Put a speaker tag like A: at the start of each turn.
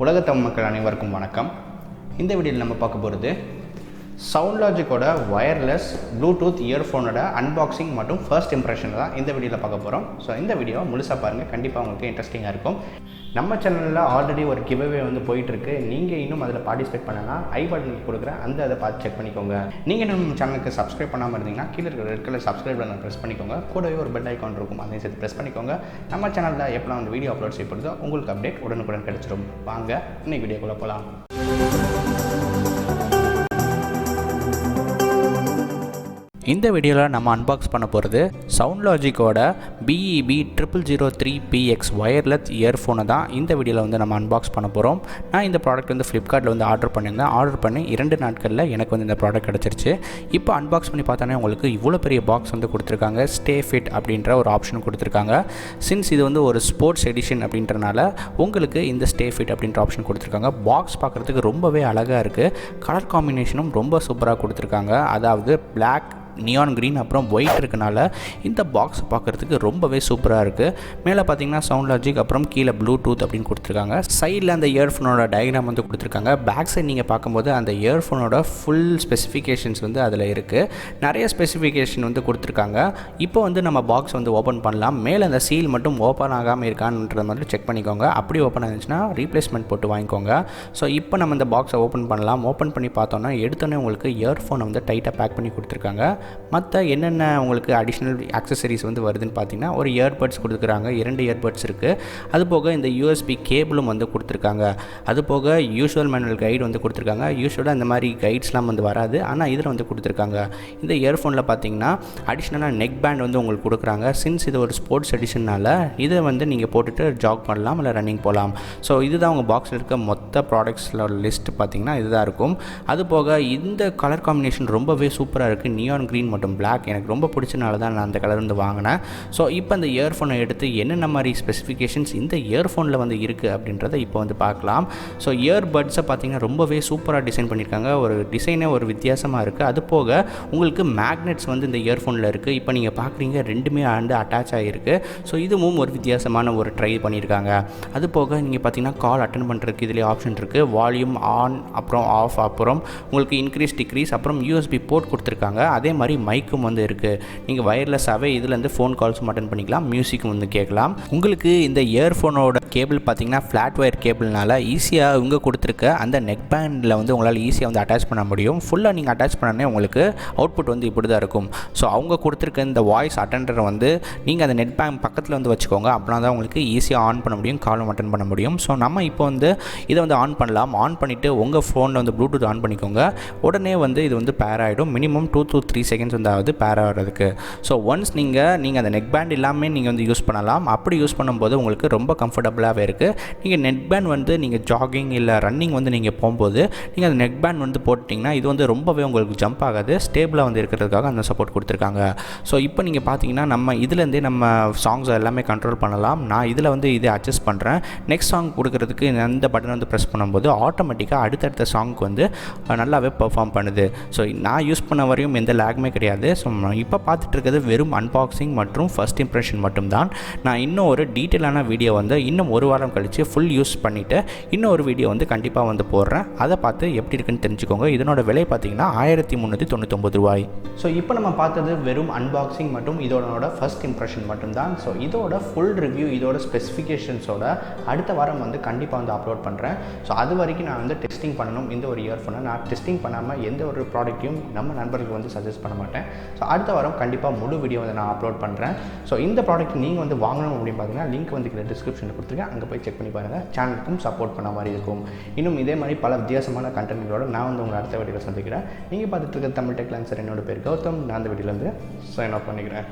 A: உலகத்தமிழ் மக்கள் அனைவருக்கும் வணக்கம். இந்த வீடியோவில் நம்ம பார்க்க போகிறது சவுண்ட் லாஜிக்கோட வயர்லெஸ் ப்ளூடூத் இயர்ஃபோனோட அன்பாக்சிங் மற்றும் ஃபர்ஸ்ட் இம்ப்ரெஷன் தான் இந்த வீடியோவில் பார்க்க போகிறோம். ஸோ இந்த வீடியோ முழுசாக பாருங்கள், கண்டிப்பாக உங்களுக்கு இன்ட்ரெஸ்டிங்காக இருக்கும். நம்ம சேனலில் ஆல்ரெடி ஒரு கிவ்அவே வந்து போயிட்டுருக்கு. நீங்கள் இன்னும் அதில் பார்ட்டிசிபேட் பண்ணலாம். ஐ பட்டனுக்கு கொடுக்குறேன், அதை பார்த்து செக் பண்ணிக்கோங்க. நீங்கள் நம்ம சேனலுக்கு சப்ஸ்கிரைப் பண்ணாமல் இருந்தீங்கன்னா கீழே இருக்கிற ரெட் கலர் சப்ஸ்கிரைப் பட்டனை ப்ரெஸ் பண்ணிக்கோங்க. கூடவே ஒரு பெல் ஐக்கான் இருக்கும், அதையும் சேர்த்து ப்ரெஸ் பண்ணிக்கோங்க. நம்ம சேனலில் எப்போலாம் வந்து வீடியோ அப்லோட் செய்யப்படுதோ உங்களுக்கு அப்டேட் உடனுக்குடன் கிடைச்சிடும். வாங்க இன்னைக்கு வீடியோக்குள்ளே போகலாம். இந்த வீடியோவில் நம்ம அன்பாக்ஸ் பண்ண போகிறது சவுண்ட் லாஜிக்கோட BEB003PX வயர்லெஸ் இயர்ஃபோனை தான் இந்த வீடியோவில் வந்து நம்ம அன்பாக்ஸ் பண்ண போகிறோம். நான் இந்த ப்ராடக்ட் வந்து ஃப்ளிப்கார்ட்டில் வந்து ஆர்டர் பண்ணியிருந்தேன். ஆர்டர் பண்ணி 2 நாட்களில் எனக்கு வந்து இந்த ப்ராடக்ட் கிடச்சிருச்சு. இப்போ அன்பாக்ஸ் பண்ணி பார்த்தோன்னே உங்களுக்கு இவ்வளோ பெரிய பாக்ஸ் வந்து கொடுத்துருக்காங்க. ஸ்டே ஃபிட் அப்படின்ற ஒரு ஆப்ஷன் கொடுத்துருக்காங்க. சின்ஸ் இது வந்து ஒரு ஸ்போர்ட்ஸ் எடிஷன் அப்படின்றனால உங்களுக்கு இந்த ஸ்டே ஃபிட் அப்படின்ற ஆப்ஷன் கொடுத்துருக்காங்க. பாக்ஸ் பார்க்குறதுக்கு ரொம்பவே அழகாக இருக்குது. கலர் காம்பினேஷனும் ரொம்ப சூப்பராக கொடுத்துருக்காங்க. அதாவது பிளாக், நியான் க்ரீன் அப்புறம் ஒயிட் இருக்கனால இந்த பாக்ஸ் பார்க்குறதுக்கு ரொம்பவே சூப்பராக இருக்குது. மேலே பார்த்தீங்கன்னா சவுண்ட் லாஜிக், அப்புறம் கீழே ப்ளூடூத் அப்படின்னு கொடுத்துருக்காங்க. சைடில் அந்த இயர்ஃபோனோட டயக்ராம் வந்து கொடுத்துருக்காங்க. பேக் சைட் நீங்கள் பார்க்கும்போது அந்த இயர்ஃபோனோட ஃபுல் ஸ்பெசிஃபிகேஷன்ஸ் வந்து அதில் இருக்குது. நிறைய ஸ்பெசிஃபிகேஷன் வந்து கொடுத்துருக்காங்க. இப்போ வந்து நம்ம பாக்ஸ் வந்து ஓப்பன் பண்ணலாம். மேலே அந்த சீல் மட்டும் ஓப்பன் ஆகாமல் இருக்கான்ன்றத மட்டும் செக் பண்ணிக்கோங்க. அப்படி ஓப்பன் ஆகிடுச்சுன்னா ரீப்ளேஸ்மெண்ட் போட்டு வாங்கிக்கோங்க. ஸோ இப்போ நம்ம இந்த பாக்ஸை ஓப்பன் பண்ணலாம். ஓப்பன் பண்ணி பார்த்தோன்னா எடுத்தோன்னே உங்களுக்கு இயர்ஃபோனை வந்து டைட்டாக பேக் பண்ணி கொடுத்துருக்காங்க. மற்ற என்னென்ன உங்களுக்கு அடிஷ்னல் ஆக்சசரிஸ் வந்து வருதுன்னு பார்த்தீங்கன்னா ஒரு இயர்பட்ஸ் கொடுத்துருக்காங்க. 2 இயர்பட்ஸ் இருக்குது. அதுபோக இந்த USB கேபிளும் வந்து கொடுத்துருக்காங்க. அதுபோக யூஷுவல் மேனுவல் கைடு வந்து கொடுத்துருக்காங்க. யூஷுவலாக இந்த மாதிரி கைட்ஸ்லாம் வந்து வராது, ஆனால் இதில் வந்து கொடுத்துருக்காங்க. இந்த இயர்ஃபோனில் பார்த்தீங்கன்னா அடிஷ்னலாக நெக் பேண்ட் வந்து உங்களுக்கு கொடுக்குறாங்க. சின்ஸ் இது ஒரு ஸ்போர்ட்ஸ் எடிஷனால் இதை வந்து நீங்கள் போட்டுட்டு ஜாக் பண்ணலாம், இல்லை ரன்னிங் போகலாம். ஸோ இதுதான் உங்கள் பாக்ஸில் இருக்க மொத்த ப்ராடக்ட்ஸில் லிஸ்ட் பார்த்தீங்கன்னா இதுதான் இருக்கும். அதுபோக இந்த கலர் காம்பினேஷன் ரொம்பவே சூப்பராக இருக்குது. நியான் க்ரீன் மற்றும் பிளாக் எனக்கு ரொம்ப பிடிச்சனால தான் நான் அந்த கலர் வந்து வாங்கினேன். ஸோ இப்போ அந்த இயர்ஃபோனை எடுத்து என்னென்ன மாதிரி ஸ்பெசிஃபிகேஷன்ஸ் இந்த இயர்ஃபோனில் வந்து இருக்குது அப்படின்றத இப்போ வந்து பார்க்கலாம். ஸோ இயர்பட்ஸை பார்த்தீங்கன்னா ரொம்பவே சூப்பராக டிசைன் பண்ணியிருக்காங்க. ஒரு டிசைனே ஒரு வித்தியாசமாக இருக்குது. அது போக உங்களுக்கு மேக்னெட்ஸ் வந்து இந்த இயர்ஃபோனில் இருக்குது. இப்போ நீங்கள் பார்க்குறீங்க, ரெண்டுமே வந்து அட்டாச் ஆகிருக்கு. ஸோ இதுவும் ஒரு வித்தியாசமான ஒரு ட்ரை பண்ணியிருக்காங்க. அது போக நீங்கள் பார்த்தீங்கன்னா கால் அட்டன் பண்ணுறதுக்கு இதிலே ஆப்ஷன் இருக்குது. வால்யூம் ஆன், அப்புறம் ஆஃப், அப்புறம் உங்களுக்கு இன்க்ரீஸ் டிக்ரீஸ், அப்புறம் USB போர்ட் கொடுத்துருக்காங்க. அதே மாதிரி மைக்கும் வந்து இருக்குது. நீங்கள் வயர்லெஸ்ஸாகவே இதுலேருந்து ஃபோன் கால்ஸும் அட்டன் பண்ணிக்கலாம், மியூசிக்கும் வந்து கேட்கலாம். உங்களுக்கு இந்த இயர்ஃபோனோட கேபிள் பார்த்தீங்கன்னா ஃப்ளாட் ஒயர் கேபிள்னால ஈஸியாக இவங்க கொடுத்துருக்க அந்த நெக் பேண்டில் வந்து உங்களால் ஈஸியாக வந்து அட்டாச் பண்ண முடியும். ஃபுல்லாக நீங்கள் அட்டாச் பண்ணனே உங்களுக்கு அவுட்புட் வந்து இப்படி தான் இருக்கும். ஸோ அவங்க கொடுத்துருக்க இந்த வாய்ஸ் அட்டெண்டரை வந்து நீங்கள் அந்த நெட் பேண்ட் பக்கத்தில் வந்து வச்சுக்கோங்க. அப்படின்னா தான் உங்களுக்கு ஈஸியாக ஆன் பண்ண முடியும், காலும் அட்டன் பண்ண முடியும். ஸோ நம்ம இப்போ வந்து இதை வந்து ஆன் பண்ணலாம். ஆன் பண்ணிவிட்டு உங்கள் ஃபோனில் வந்து ப்ளூடூத் ஆன் பண்ணிக்கோங்க. உடனே வந்து இது வந்து பேர் ஆகிடும். மினிமம் 2 to 3 செகண்ட்ஸ் வந்து ஆகுது பேர் ஆகிறதுக்கு. ஸோ ஒன்ஸ் நீங்கள் அந்த நெக் பேண்ட் இல்லாமல் நீங்கள் வந்து யூஸ் பண்ணலாம். அப்படி யூஸ் பண்ணும்போது உங்களுக்கு ரொம்ப கம்ஃபர்டபுளாகவே இருக்குது. நீங்கள் நெக் பேண்ட் வந்து நீங்கள் ஜாகிங் இல்லை ரன்னிங் வந்து நீங்கள் போகும்போது நீங்கள் அந்த நெக் பேண்ட் வந்து போட்டிங்கன்னா இது வந்து ரொம்பவே உங்களுக்கு ஜம்ப் ஆகாது. ஸ்டேபிளாக வந்து இருக்கிறதுக்காக அந்த சப்போர்ட் கொடுத்துருக்காங்க. ஸோ இப்போ நீங்கள் பார்த்தீங்கன்னா நம்ம இதுலேருந்தே நம்ம சாங்ஸ் எல்லாமே கண்ட்ரோல் பண்ணலாம். நான் இதில் வந்து இதை அட்ஜஸ்ட் பண்ணுறேன். நெக்ஸ்ட் சாங் கொடுக்கறதுக்கு அந்த பட்டன் வந்து ப்ரெஸ் பண்ணும்போது ஆட்டோமேட்டிக்காக அடுத்தடுத்த சாங்க்கு வந்து நல்லாவே பெர்ஃபார்ம் பண்ணுது. ஸோ நான் யூஸ் பண்ண வரையும் எந்த லேக்குமே கிடையாது. ஸோ இப்போ பார்த்துட்டு இருக்கிறது வெறும் அன்பாக்சிங் மற்றும் ஃபர்ஸ்ட் இம்ப்ரெஷன் மட்டும்தான். நான் இன்னும் ஒரு டீட்டெயிலான வீடியோ வந்து இன்னும் 1 வாரம் கழித்து ஃபுல் யூஸ் பண்ணிவிட்டு இன்னொரு வீடியோ வந்து கண்டிப்பாக வந்து போடுறேன். அதை பார்த்து எப்படி இருக்குன்னு தெரிஞ்சுக்கோங்க. இதனோட விலை பார்த்தீங்கன்னா 1399 ரூபாய். ஸோ இப்போ நம்ம பார்த்தது வெறும் அன்பாக்சிங் மற்றும் இதோட ஃபர்ஸ்ட் இம்ப்ரெஷன் மட்டும்தான். ஸோ இதோட ஃபுல் ரிவ்யூ, இதோட ஸ்பெசிஃபிகேஷன்ஸோட அடுத்த வாரம் வந்து கண்டிப்பாக வந்து அப்லோட் பண்ணுறேன். ஸோ அது வரைக்கும் நான் வந்து டெஸ்டிங் பண்ணணும். இந்த ஒரு இயர்ஃபோனை நான் டெஸ்டிங் பண்ணாமல் எந்த ஒரு ப்ராடக்ட்டையும் நம்ம நண்பர்களுக்கு வந்து சஜஸ்ட் பண்ண மாட்டேன். ஸோ அடுத்த வாரம் கண்டிப்பாக முழு வீடியோ வந்து நான் அப்லோட் பண்ணுறேன். ஸோ இந்த ப்ராடக்ட் நீங்கள் வந்து வாங்கணும் அப்படின்னு பார்த்தீங்கன்னா லிங்க் வந்து கீழே டிஸ்கிரிப்ஷனில் கொடுத்துருக்கேன். அங்கே போய் செக் பண்ணி பாருங்கள். சேனலுக்கும் சப்போர்ட் பண்ண மாதிரி இருக்கும். இன்னும் இதே மாதிரி பல வித்தியாசமான கண்டென்ட்களோட நான் வந்து உங்களை அடுத்த வீடியோவில் சந்திக்கிறேன். நீங்கள் பார்த்துட்டு இருக்க தமிழ் டெக்லான்சர், என்னோட பேர் கௌதம். நான் அந்த வீடியோலேருந்து சைன் ஆஃப் பண்ணிக்கிறேன்.